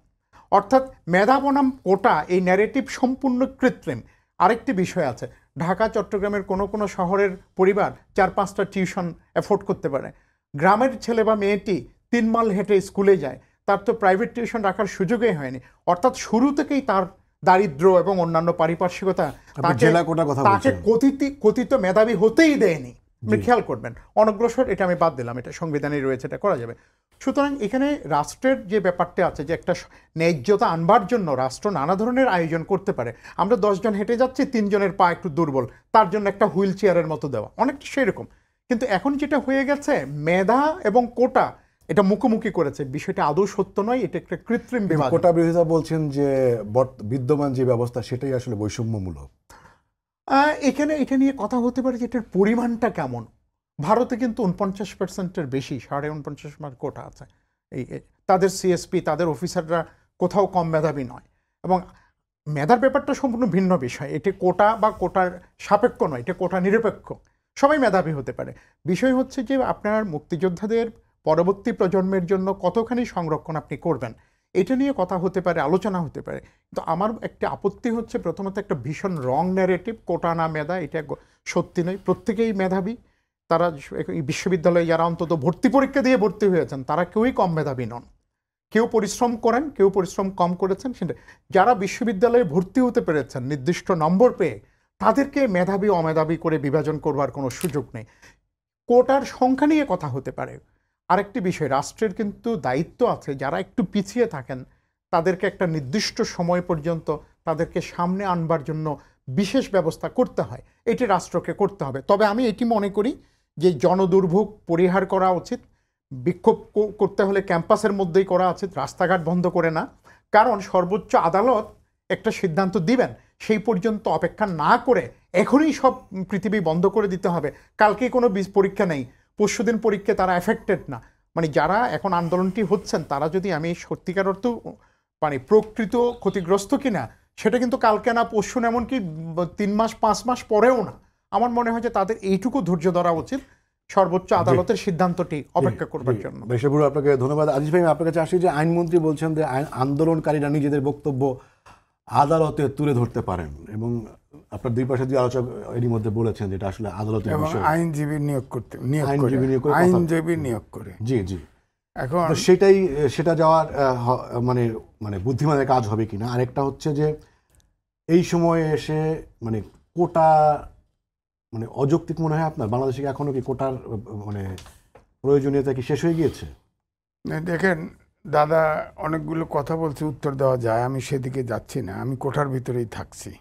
S2: অর্থাৎ মেধা বনাম কোটা, এই ন্যারেটিভ সম্পূর্ণ কৃত্রিম। আরেকটি বিষয় আছে, ঢাকা চট্টগ্রামের কোনো কোনো শহরের পরিবার 4-5টা টিউশন অ্যাফোর্ড করতে পারে। গ্রামের ছেলে বা মেয়েটি 3 মাইল হেঁটে স্কুলে যায়, তার তো প্রাইভেট টিউশন রাখার সুযোগই হয়নি। অর্থাৎ শুরু থেকেই তার দারিদ্র্য এবং অন্যান্য পারিপার্শ্বিকতা
S1: জেলা কোটার কথা
S2: তাকে
S1: বলছেন।
S2: কথিত মেধাবী হতেই দেয়নি। আপনি খেয়াল করবেন, অনগ্রসর এটা আমি বাদ দিলাম, এটা সংবিধানে রয়েছে, এটা করা যাবে। সুতরাং এখানে রাষ্ট্রের যে ব্যাপারটা আছে, যে একটা ন্যায্যতা আনবার জন্য রাষ্ট্র নানা ধরনের আয়োজন করতে পারে। আমরা 10 জন হেঁটে যাচ্ছি, 3 জনের পা একটু দুর্বল, তার জন্য একটা হুইল চেয়ারের মতো দেওয়া, অনেকটা সেরকম। কিন্তু এখন যেটা হয়ে গেছে, মেধা এবং কোটা এটা মুখোমুখি করেছে, বিষয়টা আদৌ সত্য নয়, এটা একটা কৃত্রিম বিভাজন।
S1: কোটা বিরোধিতা বলছেন যে বিদ্যমান যে ব্যবস্থা সেটাই আসলে বৈষম্যমূলক।
S2: এখানে এটা নিয়ে কথা হতে পারে যে এটার পরিমাণটা কেমন। ভারতে কিন্তু 49%-এর বেশি, 49.5% কোটা আছে। তাদের সিএসপি, তাদের অফিসাররা কোথাও কম মেধাবী নয়। এবং মেধার ব্যাপারটা সম্পূর্ণ ভিন্ন বিষয়। এটি কোটা বা কোটার সাপেক্ষ নয়, এটা কোটা নিরপেক্ষ, সবাই মেধাবী হতে পারে। বিষয় হচ্ছে যে আপনার মুক্তিযোদ্ধাদের পরবর্তী প্রজন্মের জন্য কতখানি সংরক্ষণ আপনি করবেন, এটা নিয়ে কথা হতে পারে, আলোচনা হতে পারে। কিন্তু আমার একটা আপত্তি হচ্ছে, প্রথমত একটা ভীষণ রং ন্যারেটিভ, কোটা না মেধা, এটা সত্যি নয়। প্রত্যেকেই মেধাবী। তারা বিশ্ববিদ্যালয়ে যারা অন্তত ভর্তি পরীক্ষা দিয়ে ভর্তি হয়েছেন, তারা কেউই কম মেধাবী নন। কেউ পরিশ্রম করেন, কেউ পরিশ্রম কম করেছেন। সেটা যারা বিশ্ববিদ্যালয়ে ভর্তি হতে পেরেছেন নির্দিষ্ট নম্বর পেয়ে, তাদেরকে মেধাবী অমেধাবী করে বিভাজন করবার কোনো সুযোগ নেই। কোটার সংখ্যা নিয়ে কথা হতে পারে। আরেকটি বিষয়, রাষ্ট্রের কিন্তু দায়িত্ব আছে, যারা একটু পিছিয়ে থাকেন তাদেরকে একটা নির্দিষ্ট সময় পর্যন্ত তাদেরকে সামনে আনবার জন্য বিশেষ ব্যবস্থা করতে হয়। এটি রাষ্ট্রকে করতে হবে। তবে আমি এটি মনে করি যে জনদুর্ভোগ পরিহার করা উচিত। বিক্ষোভ করতে হলে ক্যাম্পাসের মধ্যেই করা উচিত, রাস্তাঘাট বন্ধ করে না। কারণ সর্বোচ্চ আদালত একটা সিদ্ধান্ত দিবেন, সেই পর্যন্ত অপেক্ষা না করে এখনই সব পৃথিবী বন্ধ করে দিতে হবে। কালকে কোনো পরীক্ষা নেই, পরশুদিন পরীক্ষা, তারা এফেক্টেড না। মানে যারা এখন আন্দোলনটি হচ্ছেন, তারা যদি আমি সত্যিকার অর্থ মানে প্রকৃত ক্ষতিগ্রস্ত কিনা, সেটা কিন্তু কালকে না, পরশু না, এমনকি 3 মাস 5 মাস পরেও না। আমার মনে হয় যে তাদের এইটুকু ধৈর্য ধরা উচিত, সর্বোচ্চ আদালতের সিদ্ধান্তটি অপেক্ষা করবার জন্য।
S1: বেশিরভাগ আপনাকে ধন্যবাদ। আজিজ ভাই, আপনার কাছে আসি যে আইনমন্ত্রী বলছেন যে আন্দোলনকারীরা নিজেদের বক্তব্য আদালতে তুলে ধরতে পারেন, এবং আপনার দুই পাশে দুই আলোচক এরই মধ্যে বলেছেন যেটা আসলে আদালতের বিষয়।
S3: আইনজীবী নিয়োগ
S1: করে
S3: আইনজীবী নিয়োগ করে।
S1: জি জি।
S3: এখন
S1: সেটা যাওয়ার মানে মানে বুদ্ধিমানের কাজ হবে কিনা। আরেকটা হচ্ছে যে এই সময়ে এসে মানে কোটা মানে অযৌক্তিক মনে হয় আপনার? বাংলাদেশে এখনো কি কোটার মানে প্রয়োজনীয়তা কি শেষ হয়ে গিয়েছে?
S3: দেখেন দাদা, অনেকগুলো কথা বলছে, উত্তর দেওয়া যায়, আমি সেদিকে যাচ্ছি না, আমি কোটার ভিতরেই থাকছি।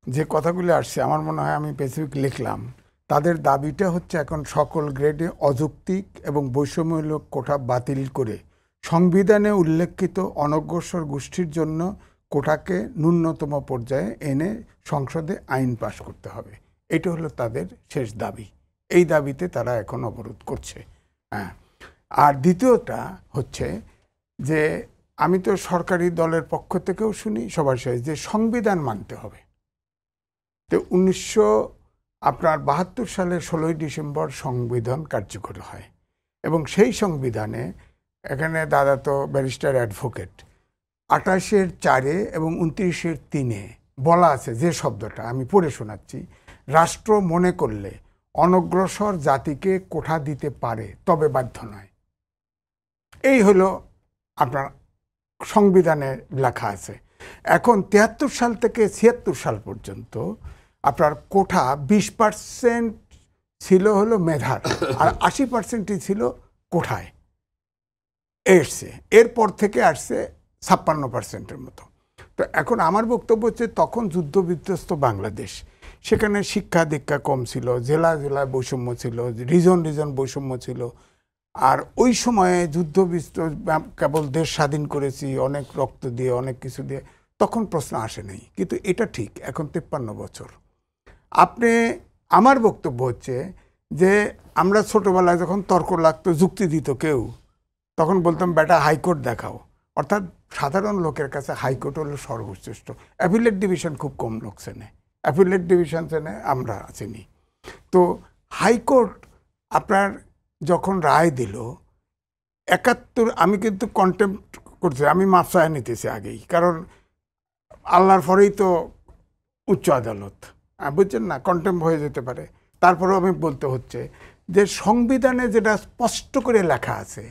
S3: যে কথাগুলো আসছে আমার মনে হয় আমি স্পেসিফিক লিখলাম। তাদের দাবিটা হচ্ছে এখন সকল গ্রেডে অযৌক্তিক এবং বৈষম্যমূলক কোটা বাতিল করে সংবিধানে উল্লেখিত অনগ্রসর গোষ্ঠীর জন্য কোটাকে ন্যূনতম পর্যায়ে এনে সংসদে আইন পাশ করতে হবে। এটা হলো তাদের শেষ দাবি। এই দাবিতে তারা এখন অবরোধ করছে। হ্যাঁ, আর দ্বিতীয়টা হচ্ছে যে আমি তো সরকারি দলের পক্ষ থেকেও শুনি সবার শেষ যে সংবিধান মানতে হবে। তো 1972 সালের 16ই ডিসেম্বর সংবিধান কার্যকর হয়, এবং সেই সংবিধানে এখানে দাদা তো ব্যারিস্টার অ্যাডভোকেট, 28-4 এবং 29-3 বলা আছে যে শব্দটা আমি পড়ে শোনাচ্ছি, রাষ্ট্র মনে করলে অনগ্রসর জাতিকে কোঠা দিতে পারে, তবে বাধ্য নয়। এই হলো আপনার সংবিধানে লেখা আছে। এখন 73 সাল থেকে 76 সাল পর্যন্ত আপনার কোঠা 20% ছিল হলো মেধার, আর 80%ই ছিল কোঠায় এসছে। এরপর থেকে আসছে 56%-এর মতো। তো এখন আমার বক্তব্য হচ্ছে, তখন যুদ্ধ বিধ্বস্ত বাংলাদেশ, সেখানে শিক্ষা দীক্ষা কম ছিল, জেলা জেলায় বৈষম্য ছিল, রিজন বৈষম্য ছিল, আর ওই সময়ে যুদ্ধ কেবল দেশ স্বাধীন করেছি অনেক রক্ত দিয়ে অনেক কিছু দিয়ে, তখন প্রশ্ন আসে নাই। কিন্তু এটা ঠিক, এখন 53 বছর। আপনি, আমার বক্তব্য হচ্ছে যে আমরা ছোটবেলায় যখন তর্ক লাগতো, যুক্তি দিত কেউ, তখন বলতাম বেটা হাইকোর্ট দেখাও। অর্থাৎ সাধারণ লোকের কাছে হাইকোর্ট হলো সর্বশ্রেষ্ঠ। অ্যাপিলেট ডিভিশন খুব কম লোক চেনে, অ্যাপিলেট ডিভিশন চেনে আমরা চিনি। তো হাইকোর্ট আপনার যখন রায় দিল 71, আমি কিন্তু কন্টেম্প্ট করছি, আমি মাপ চায় নিতেছি আগেই, কারণ আল্লাহর পরেই তো উচ্চ আদালত, বুঝছেন না, কন্টেম্প হয়ে যেতে পারে। তারপরেও আমি বলতে হচ্ছে যে সংবিধানে যেটা স্পষ্ট করে লেখা আছে,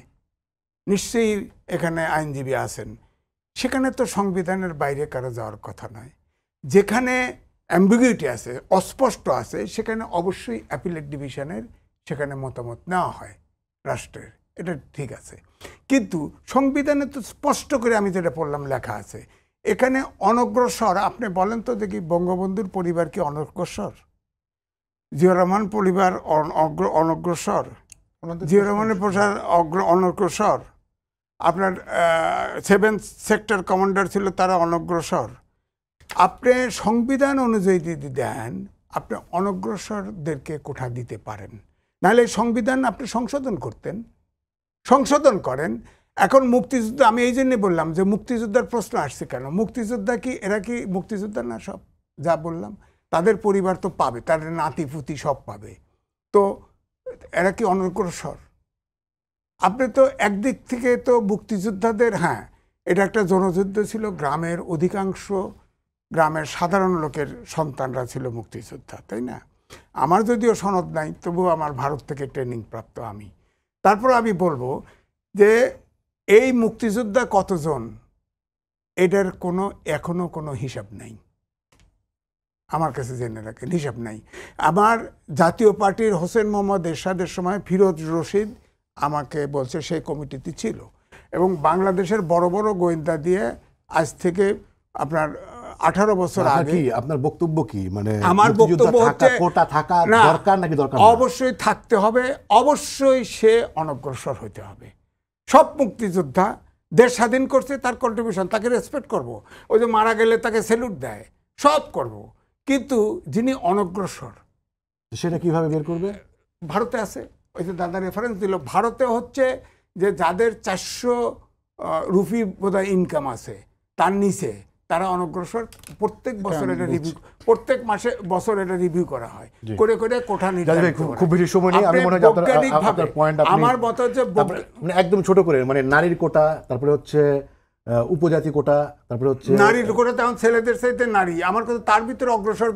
S3: নিশ্চয়ই এখানে আইনজীবী আছেন, সেখানে তো সংবিধানের বাইরে কারো যাওয়ার কথা নয়। যেখানে অ্যাম্বিগুইটি আছে, অস্পষ্ট আছে, সেখানে অবশ্যই অ্যাপিলেট ডিভিশনের সেখানে মতামত নেওয়া হয় রাষ্ট্রের, এটা ঠিক আছে। কিন্তু সংবিধানে তো স্পষ্ট করে আমি যেটা পড়লাম লেখা আছে, এখানে অনগ্রসর, আপনি বলেন তো দেখি বঙ্গবন্ধুর পরিবার কি অনগ্রসর? জিয়া রহমান পরিবার অনগ্রসর? জিয়া রহমানের প্রসার অনগ্রসর? আপনার 7 সেক্টর কমান্ডার ছিল, তারা অনগ্রসর? আপনি সংবিধান অনুযায়ী যদি দেন, আপনি অনগ্রসরদেরকে কোঠা দিতে পারেন, নাহলে সংবিধান আপনি সংশোধন করতেন, সংশোধন করেন। এখন মুক্তিযুদ্ধ, আমি এই জন্যে বললাম যে মুক্তিযোদ্ধার প্রশ্ন আসছে কেন, মুক্তিযোদ্ধা কি, এরা কি মুক্তিযোদ্ধা না? সব যা বললাম, তাদের পরিবার তো পাবে, তাদের নাতি পুতি সব পাবে, তো এরা কি অনগ্রসর? আপনি তো একদিক থেকে তো মুক্তিযোদ্ধাদের, হ্যাঁ এটা একটা জনযুদ্ধ ছিল, গ্রামের অধিকাংশ, গ্রামের সাধারণ লোকের সন্তানরা ছিল মুক্তিযোদ্ধা, তাই না? আমার যদিও সনদ নাই, তবুও আমার ভারত থেকে ট্রেনিং প্রাপ্ত আমি। তারপর আমি বলবো যে এই মুক্তিযোদ্ধা কতজন, এটার কোনো এখনো কোনো হিসাব নাই আমার কাছে, জেনে রাখেন, হিসাব নাই। আমার জাতীয় পার্টির হোসেন মোহাম্মদ এরশাদের সময় ফিরোজ রশিদ আমাকে বলছে, সেই কমিটিতে ছিল, এবং বাংলাদেশের বড় বড় গোয়েন্দা দিয়ে আজ থেকে আপনার 18 বছর আগে।
S1: আপনার বক্তব্য কি? মানে
S3: আমার বক্তব্য হচ্ছে
S1: কোটা থাকা দরকার নাকি দরকার না?
S3: অবশ্যই থাকতে হবে, অবশ্যই সে অনগ্রসর হতে হবে। সব মুক্তিযোদ্ধা দেশ স্বাধীন করছে, তার কন্ট্রিবিউশন, তাকে রেসপেক্ট করব। ওই যে মারা গেলে তাকে স্যালুট দেয়, সব করব। কিন্তু যিনি অনগ্রসর,
S1: সেটা কিভাবে বের করবে?
S3: ভারতে আছে, ওই যে দাদা রেফারেন্স দিল, ভারতে হচ্ছে যে যাদের 400 রুপি বোধহয় ইনকাম আছে, তার নিচে তারা অনগ্রসর। প্রত্যেক বছর এটা রিভিউ, প্রত্যেক মাসে বছর এটা রিভিউ করা হয়, করে করে কোঠা নির্ধারিত করা হয়।
S1: খুব বেশি সময় নেই, আমি মনে হয় আপনার পয়েন্ট,
S3: আমার মত হচ্ছে
S1: মানে একদম ছোট করে, মানে নারীর কোটা, তারপরে হচ্ছে উপজাতি কোটা, তারপরে হচ্ছে
S3: নারীর কোটা, তেমন ছেলেদের সাথে নারী, আমার কাছে তার ভিতরে অগ্রসর।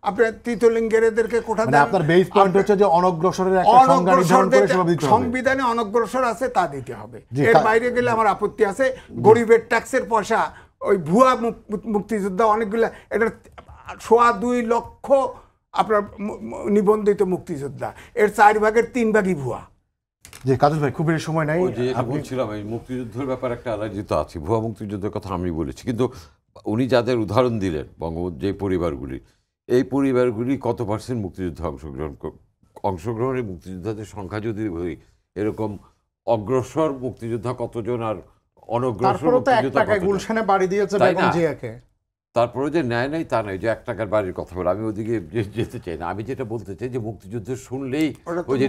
S3: আপনার তৃতীয়লিঙ্গের এদেরকে কোটা দেন,
S1: আপনার বেস পয়েন্ট হচ্ছে যে অনগ্রসরের একটা সংজ্ঞা নির্ধারণ করে সেভাবে দিতে হবে।
S3: সংবিধানে অনগ্রসর আছে, তা দিতে হবে। এর বাইরে গেলে আমার আপত্তি আছে। গরিবের ট্যাক্সের পয়সা, ওই ভুয়া মুক্তিযোদ্ধা অনেকগুলা, এটা 2.25 লক্ষ আপনার নিবন্ধিত মুক্তিযোদ্ধা, এর 4 ভাগের 3 ভাগই ভুয়া।
S1: যে কাজল ভাই, খুব বেশি সময় নাই,
S4: বলছিলাম এই মুক্তিযুদ্ধের ব্যাপারে একটা অ্যালার্জি তো আছে, ভুয়া মুক্তিযুদ্ধের কথা আমি বলেছি, কিন্তু উনি যাদের উদাহরণ দিলেন বঙ্গবন্ধু, যে পরিবারগুলি, এই পরিবারগুলি কত পার্সেন্ট মুক্তিযুদ্ধে অংশগ্রহণের মুক্তিযোদ্ধাদের সংখ্যা যদি হই, এরকম অগ্রসর মুক্তিযোদ্ধা কতজন আর অনগ্রসর মুক্তিযোদ্ধা কতজন?
S2: গুলশানে বাড়ি দিয়েছে বেগম জিয়াকে,
S4: তারপরে যে ন্যায় নাই তা নয় যে 1 টাকার বাড়ির কথা বলে, আমি ওদিকে যেতে চাই না। আমি যেটা বলতে চাই যে মুক্তিযুদ্ধ শুনলেই, ওই যে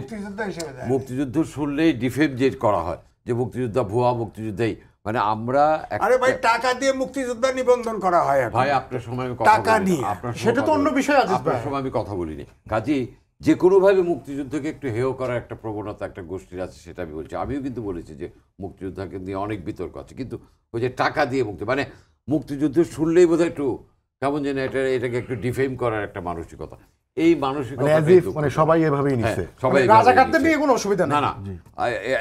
S4: মুক্তিযুদ্ধ শুনলেই ডিফেমজেট করা হয় যে মুক্তিযোদ্ধা ভুয়া মুক্তিযোদ্ধাই, মানে আমরা,
S3: আরে ভাই টাকা দিয়ে মুক্তিযোদ্ধা নিবন্ধন করা হয়
S4: ভাই, আপনার সময় আমি
S3: টাকা নিয়ে,
S2: সেটা তো অন্য বিষয় আছে,
S4: আপনার সময় আমি কথা বলিনি। কাজেই যে কোনোভাবে মুক্তিযুদ্ধকে একটু হেয় করার একটা প্রবণতা একটা গোষ্ঠীর আছে, সেটা আমি বলছি। আমিও কিন্তু বলেছি যে মুক্তিযোদ্ধাকে নিয়ে অনেক বিতর্ক আছে, কিন্তু ওই যে টাকা দিয়ে মানে মুক্তিযুদ্ধ শুনলেই বোধহয় একটু কেমন যেন এটাকে একটু ডিফেম করার একটা মানসিকতা, এই মানসিকতা
S1: মানে সবাই এভাবেই নিচ্ছে,
S4: সবাই
S2: রাজাকারদের নিয়ে কোনো অসুবিধা নেই,
S4: না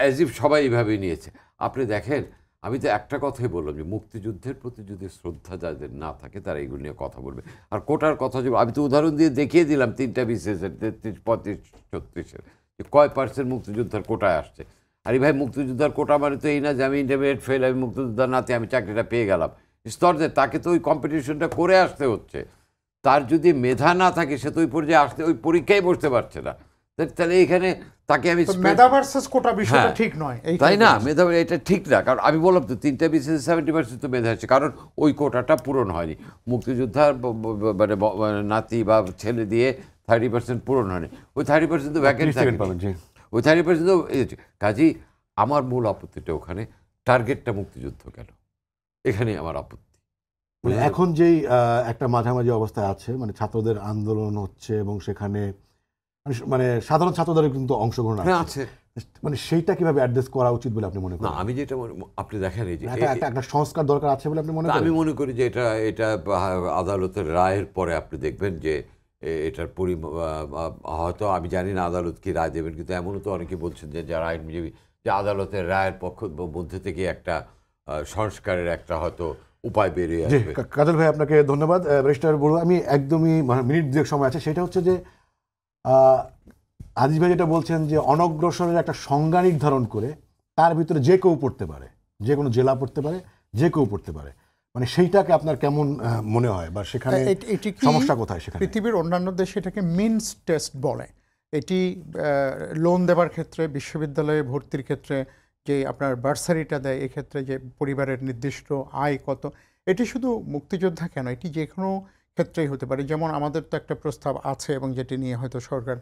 S4: অ্যাজ ইফ সবাই এভাবেই নিয়েছে। আপনি দেখেন, আমি তো একটা কথাই বললাম যে মুক্তিযুদ্ধের প্রতি যদি শ্রদ্ধা যাদের না থাকে, তারা এইগুলো নিয়ে কথা বলবে। আর কোটার কথা যে আমি তো উদাহরণ দিয়ে দেখিয়ে দিলাম, 3টা বিসিএসের 33, 35, 36-এর যে কয় পার্সেন্ট মুক্তিযোদ্ধার কোটায় আসছে। আরে ভাই, মুক্তিযোদ্ধার কোটা মানে তো এই না যে আমি ইন্টারমিডিয়েট ফেল, আমি মুক্তিযোদ্ধার নাতে আমি চাকরিটা পেয়ে গেলাম। স্তরদের তাকে তো ওই কম্পিটিশনটা করে আসতে হচ্ছে। তার যদি মেধা না থাকে, সে তো ওই পর্যায়ে আসতে, ওই পরীক্ষায় বসতে পারছে না। তাহলে এখানে তাকে আমি
S2: মেধা ভার্সেস কোটা বিষয়টা
S4: হ্যাঁ,
S2: ঠিক নয় এই
S4: তাই না? মেধাবী এটা ঠিক না, কারণ আমি বললাম তো 3টা বিসিএস 70% তো মেধা আছে, কারণ ওই কোটাটা পূরণ হয়নি। মুক্তিযোদ্ধার মানে নাতি বা ছেলে দিয়ে 30% পূরণ হয়নি, ওই 30% তো ভ্যাকেন্ট
S1: 30 সেকেন্ড
S4: থাকে,
S1: পাবেন, জি।
S4: ওই 30% তো কাজেই আমার মূল আপত্তিটা ওখানে, টার্গেটটা মুক্তিযুদ্ধ কেন, এখানেই আমার আপত্তি।
S1: মানে এখন যেই একটা মাঝামাঝি অবস্থায় আছে, মানে ছাত্রদের আন্দোলন হচ্ছে এবং সেখানে মানে সাধারণ ছাত্রদের কিন্তু অংশগ্রহণ
S4: হ্যাঁ
S1: আছে,
S4: আছে।
S1: মানে সেইটা কিভাবে অ্যাড্রেস করা উচিত বলে আপনি মনে
S4: না
S1: করেন?
S4: আমি যেটা আপনি দেখেন এই যে
S1: একটা সংস্কার দরকার আছে বলে আপনি মনে
S4: আমি
S1: করেন?
S4: মনে করি যে এটা আদালতের রায়ের পরে আপনি দেখবেন যে এটার হয়তো আমি জানি না আদালত কি রায় দেবেন, কিন্তু এমনও তো অনেকে বলছেন যে যারা আইনজীবী, যে আদালতের রায়ের মধ্যে থেকে একটা সংস্কারের একটা হয়তো উপায় বেরিয়ে
S1: জি,
S4: আসবে।
S1: কাজল ভাই আপনাকে ধন্যবাদ। ব্যারিস্টার বড়ুয়া, আমি একদমই মানে মিনিট দুয়েক সময় আছে, সেটা হচ্ছে যে আজিজ ভাই যেটা বলছেন যে অনগ্রসরের একটা সংজ্ঞা নির্ধারণ করে তার ভিতরে যে কেউ পড়তে পারে, যে কোনো জেলা পড়তে পারে, যে কেউ পড়তে পারে, মানে সেইটাকে আপনার কেমন মনে হয়, বা সেখানে
S2: এটি কি
S1: সমস্যা কোথায়? সেখানে
S2: পৃথিবীর অন্যান্য দেশে এটাকে মিনস টেস্ট বলে। এটি লোন দেবার ক্ষেত্রে, বিশ্ববিদ্যালয়ে ভর্তির ক্ষেত্রে যে আপনার বার্সারিটা দেয়, এক্ষেত্রে যে পরিবারের নির্দিষ্ট আয় কত, এটি শুধু মুক্তিযোদ্ধা কেন, এটি যে কোনো ক্ষেত্রেই হতে পারে। যেমন আমাদের তো একটা প্রস্তাব আছে এবং যেটি নিয়ে হয়তো সরকার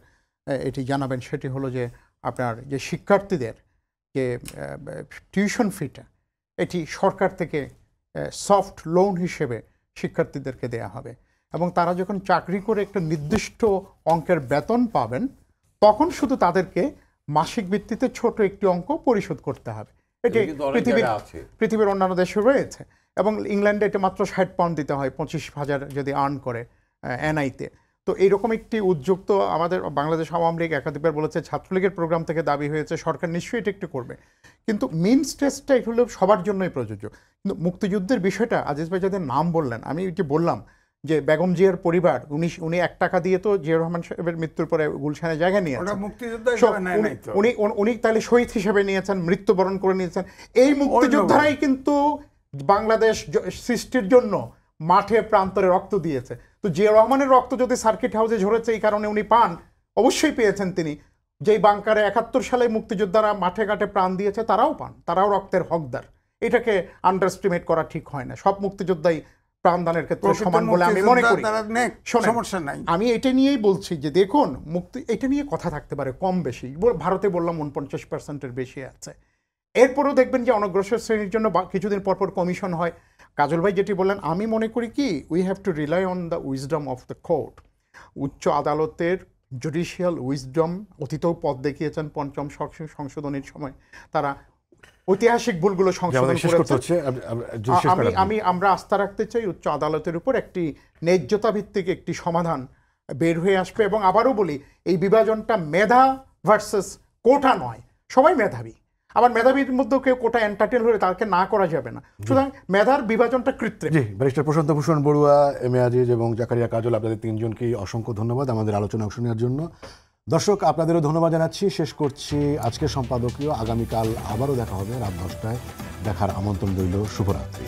S2: এটি জানাবেন, সেটি হলো যে আপনার যে শিক্ষার্থীদের যে টিউশন ফিটা, এটি সরকার থেকে সফট লোন হিসেবে শিক্ষার্থীদেরকে দেয়া হবে, এবং তারা যখন চাকরি করে একটা নির্দিষ্ট অঙ্কের বেতন পাবেন তখন শুধু তাদেরকে মাসিক ভিত্তিতে ছোট একটি অঙ্ক পরিশোধ করতে হবে। এটি
S4: কিন্তু অনেক জায়গায় আছে।
S2: পৃথিবীর অন্যান্য দেশে রয়েছে, এবং ইংল্যান্ডে এটা মাত্র 60 পাউন্ড দিতে হয় 25,000 যদি আর্ন করে এনআইতে। তো এইরকম একটি উদ্যোগ তো আমাদের বাংলাদেশ আওয়ামী লীগ একাধিকবার বলেছে, ছাত্রলীগের প্রোগ্রাম থেকে দাবি হয়েছে, সরকার নিশ্চয়ই এটা একটু করবে, কিন্তু মিনস টেস্টটা হলো সবার জন্যই প্রযোজ্য। কিন্তু মুক্তিযুদ্ধের বিষয়টা আজিজ ভাই যাদের নাম বললেন, আমি যে বললাম যে বেগম জিয়ার পরিবার, উনি 1 টাকা দিয়ে তো জিয়া রহমান সাহেবের মৃত্যুর পরে গুলশানে জায়গা
S3: ওটা
S2: নিয়েছেন,
S3: মুক্তিযোদ্ধা হিসেবে নেয় নাই তো।
S2: উনি তাহলে শহীদ হিসেবে নিয়েছেন, মৃত্যুবরণ করে নিয়েছেন। এই মুক্তিযোদ্ধারাই কিন্তু বাংলাদেশ সৃষ্টির জন্য মাঠে প্রান্তরে রক্ত দিয়েছে। তো জিয়া রহমানের রক্ত যদি সার্কিট হাউসে ঝরেছে এই কারণে উনি পান, অবশ্যই পেয়েছেন তিনি। যেই বাংকারে 71 সালে মুক্তিযোদ্ধারা মাঠে ঘাটে প্রাণ দিয়েছে তারাও পান, তারাও রক্তের হকদার। এটাকে আন্ডারস্টিমেট করা ঠিক হয় না। সব মুক্তিযোদ্ধাই প্রাণদানের ক্ষেত্রে সমান বলে আমি মনে করি। শোনেন,
S3: সমস্যা নাই।
S2: আমি এটা নিয়েই বলছি যে দেখুন, মুক্তি এটা নিয়ে কথা থাকতে পারে কম বেশি, ভারতে বললাম 49%-এর বেশি আছে। এরপরও দেখবেন যে অনগ্রসর শ্রেণীর জন্য কিছুদিন পরপর কমিশন হয়। কাজল ভাই যেটি বললেন, আমি মনে করি কি, we have to rely on the wisdom of the court. উচ্চ আদালতের জুডিশিয়াল উইজডম অতীতেও পথ দেখিয়েছেন, 5ম সংশোধনীর সময় তারা ঐতিহাসিক ভুলগুলো সংশোধন করেছেন। আমরা আস্থা রাখতে চাই উচ্চ আদালতের উপর একটি ন্যায্যতা ভিত্তিক একটি সমাধান বের হয়ে আসবে। এবং আবারও বলি, এই বিভাজনটা মেধা ভার্সেস কোটা নয়, সবাই মেধাবী, আবার মেধাবীর মধ্যেও কেউ কোটা এন্টারটেল হলে তাকে না করা যাবে না। সুতরাং মেধার বিভাজনটা কৃত্রিম।
S1: জি, barrister Prashanta Bhushan Barua, M A Aziz এবং জাকারিয়া কাজল, আপনাদের তিনজনকেই অসংখ্য ধন্যবাদ আমাদের আলোচনা অংশ নেওয়ার জন্য। দর্শক, আপনাদেরও ধন্যবাদ জানাচ্ছি। শেষ করছি আজকের সম্পাদকীয়। আগামীকাল আবারও দেখা হবে রাত 10টায়। দেখার আমন্ত্রণ রইল। শুভরাত্রি।